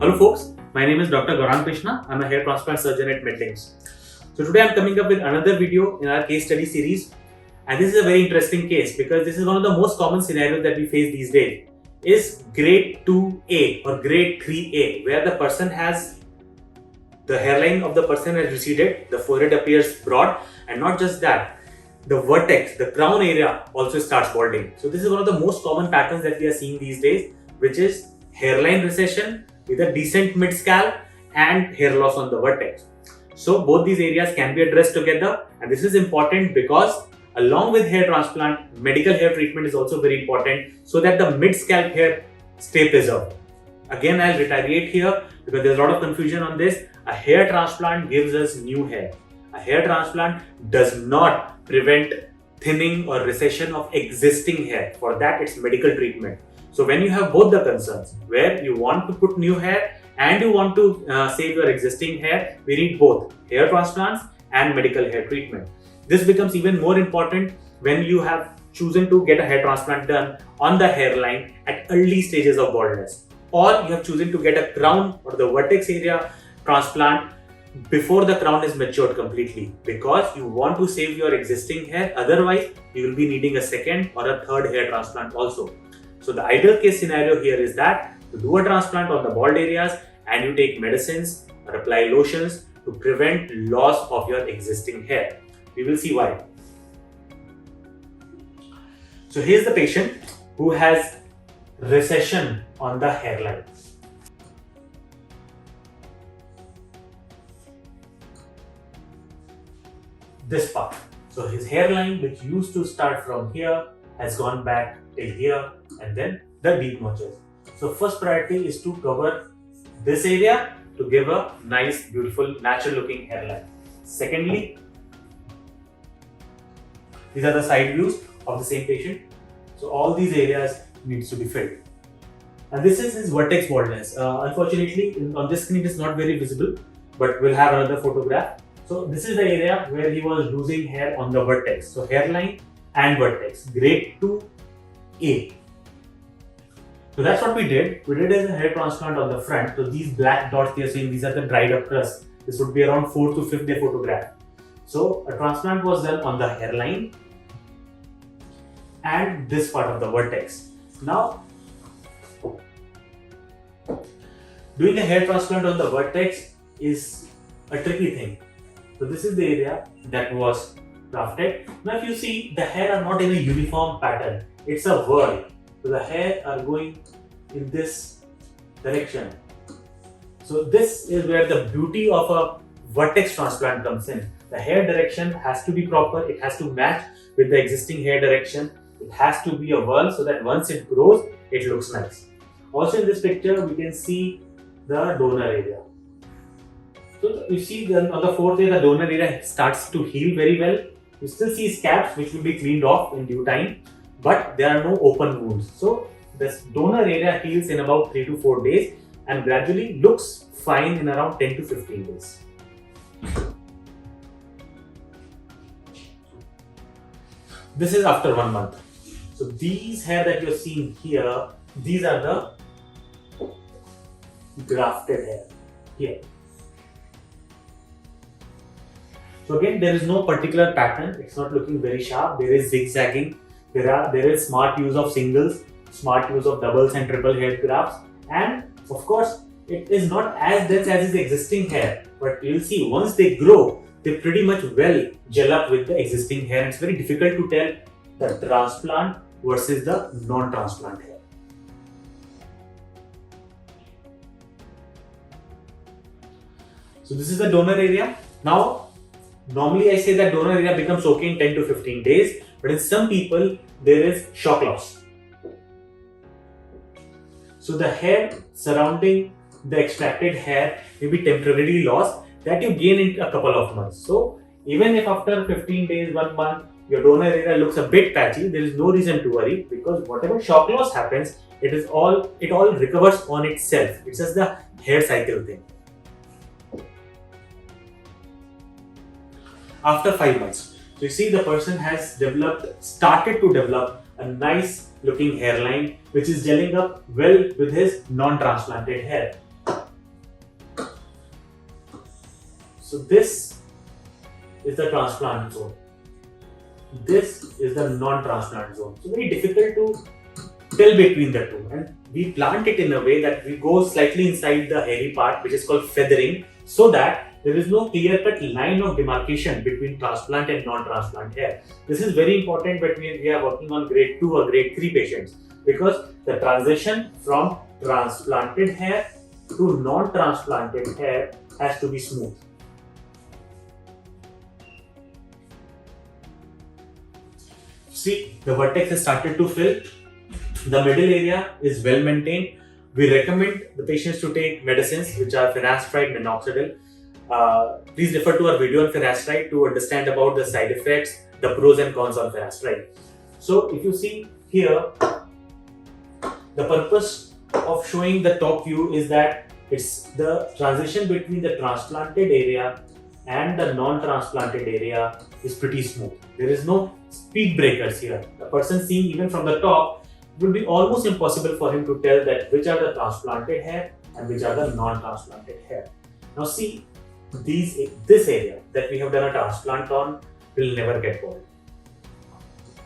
Hello folks, my name is Dr. Gaurang Krishna. I'm a hair transplant surgeon at Medlinks. So today I'm coming up with another video in our case study series, and this is a very interesting case because this is one of the most common scenarios that we face these days is grade 2A or grade 3A, where the hairline of the person has receded, the forehead appears broad, and not just that, the vertex, the crown area also starts balding. So this is one of the most common patterns that we are seeing these days, which is hairline recession with a decent mid-scalp and hair loss on the vertex. So both these areas can be addressed together, and this is important because along with hair transplant, medical hair treatment is also very important so that the mid-scalp hair stay preserved. Again, I'll reiterate here because there's a lot of confusion on this. A hair transplant gives us new hair. A hair transplant does not prevent thinning or recession of existing hair. For that, it's medical treatment. So when you have both the concerns, where you want to put new hair and you want to save your existing hair, we need both hair transplants and medical hair treatment. This becomes even more important when you have chosen to get a hair transplant done on the hairline at early stages of baldness, or you have chosen to get a crown or the vertex area transplant before the crown is matured completely, because you want to save your existing hair. Otherwise, you will be needing a second or a third hair transplant also. So the ideal case scenario here is that you do a transplant on the bald areas and you take medicines or apply lotions to prevent loss of your existing hair. We will see why. So here's the patient who has recession on the hairline. This part. So his hairline, which used to start from here, has gone back till here, and then the deep notches. So first priority is to cover this area to give a nice, beautiful, natural looking hairline. Secondly, these are the side views of the same patient. So all these areas needs to be filled. And this is his vertex baldness. Unfortunately, on this screen it is not very visible, but we'll have another photograph. So this is the area where he was losing hair on the vertex. So hairline and vertex, grade 2A. So that's what we did. We did as a hair transplant on the front. So these black dots they are seeing, these are the dried up crust. This would be around 4th to 5th day photograph. So a transplant was done on the hairline and this part of the vertex. Now, doing a hair transplant on the vertex is a tricky thing. So this is the area that was grafted. Now if you see, the hair are not in a uniform pattern. It's a whirl. So the hair are going in this direction. So this is where the beauty of a vertex transplant comes in. The hair direction has to be proper. It has to match with the existing hair direction. It has to be a whirl so that once it grows, it looks nice. Also in this picture, we can see the donor area. So you see on the 4th day, the donor area starts to heal very well. You still see scabs which will be cleaned off in due time, but there are no open wounds. So this donor area heals in about 3 to 4 days and gradually looks fine in around 10 to 15 days. This is after 1 month. So these hair that you're seeing here, these are the grafted hair here. So again, there is no particular pattern. It's not looking very sharp. There is zigzagging. There is smart use of singles, smart use of doubles and triple hair grafts, and of course, it is not as dense as his existing hair. But you'll see once they grow, they pretty much well gel up with the existing hair. It's very difficult to tell the transplant versus the non-transplant hair. So this is the donor area. Now, normally I say that donor area becomes okay in 10 to 15 days, but in some people there is shock loss. So the hair surrounding the extracted hair may be temporarily lost that you gain in a couple of months. So even if after 15 days, 1 month, your donor area looks a bit patchy, there is no reason to worry, because whatever shock loss happens, it all recovers on itself. It's just the hair cycle thing. After 5 months, so you see the person has started to develop a nice looking hairline which is gelling up well with his non-transplanted hair. So this is the transplant zone. This is the non-transplant zone. So very difficult to tell between the two. And we plant it in a way that we go slightly inside the hairy part, which is called feathering, so that there is no clear-cut line of demarcation between transplant and non-transplant hair. This is very important when we are working on grade 2 or grade 3 patients, because the transition from transplanted hair to non-transplanted hair has to be smooth. See, the vertex has started to fill. The middle area is well maintained. We recommend the patients to take medicines which are finasteride, minoxidil. Please refer to our video on finasteride to understand about the side effects, the pros and cons on finasteride. So if you see here, the purpose of showing the top view is that it's the transition between the transplanted area and the non-transplanted area is pretty smooth. There is no speed breakers here. The person seeing even from the top, it will be almost impossible for him to tell that which are the transplanted hair and which are the non-transplanted hair. Now see, this area that we have done a transplant on will never get bald.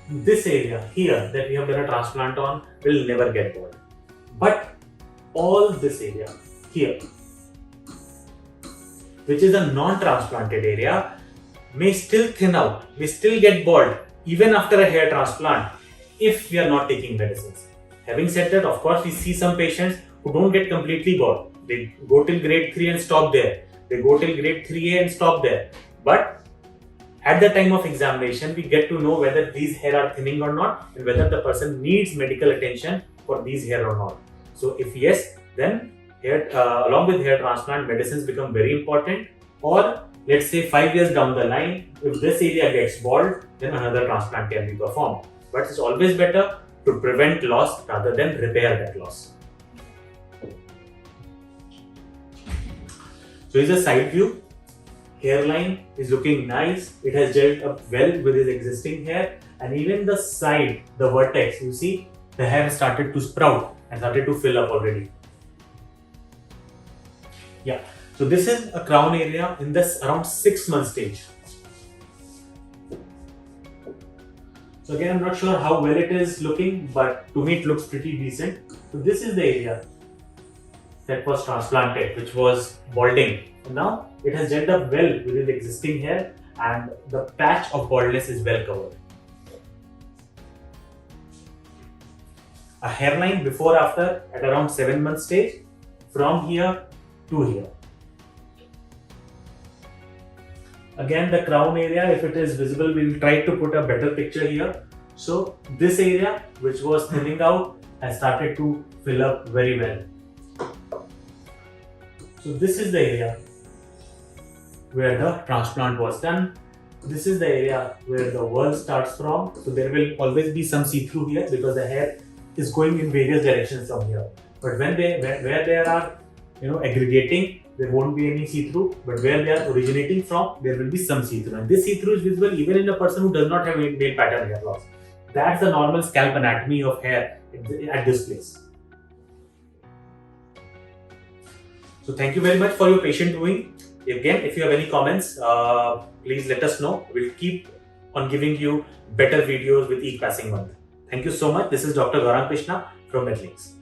This area here that we have done a transplant on will never get bald. But all this area here, which is a non-transplanted area, may still thin out, may still get bald even after a hair transplant if we are not taking medicines. Having said that, of course, we see some patients who don't get completely bald. They go till grade 3 and stop there. They go till grade 3A and stop there. But at the time of examination, we get to know whether these hair are thinning or not and whether the person needs medical attention for these hair or not. So if yes, then along with hair transplant, medicines become very important. Or let's say 5 years down the line, if this area gets bald, then another transplant can be performed. But it's always better to prevent loss rather than repair that loss. So here's a side view. Hairline is looking nice. It has gelled up well with his existing hair, and even the side, the vertex, you see the hair has started to sprout and started to fill up already. Yeah, so this is a crown area in this around 6 month stage. So again, I'm not sure how well it is looking, but to me it looks pretty decent. So this is the area that was transplanted, which was balding. And now it has gelled up well within the existing hair, and the patch of baldness is well covered. A hairline before after at around 7 month stage, from here to here. Again, the crown area, if it is visible, we'll try to put a better picture here. So this area, which was thinning out, has started to fill up very well. So this is the area where the transplant was done. This is the area where the whorl starts from. So there will always be some see-through here because the hair is going in various directions from here. But where they are, aggregating, there won't be any see-through. But where they are originating from, there will be some see-through. And this see-through is visible even in a person who does not have male pattern hair loss. That's the normal scalp anatomy of hair at this place. So thank you very much for your patient viewing. Again, if you have any comments, please let us know. We'll keep on giving you better videos with each passing month. Thank you so much. This is Dr. Gaurang Krishna from Medlinks.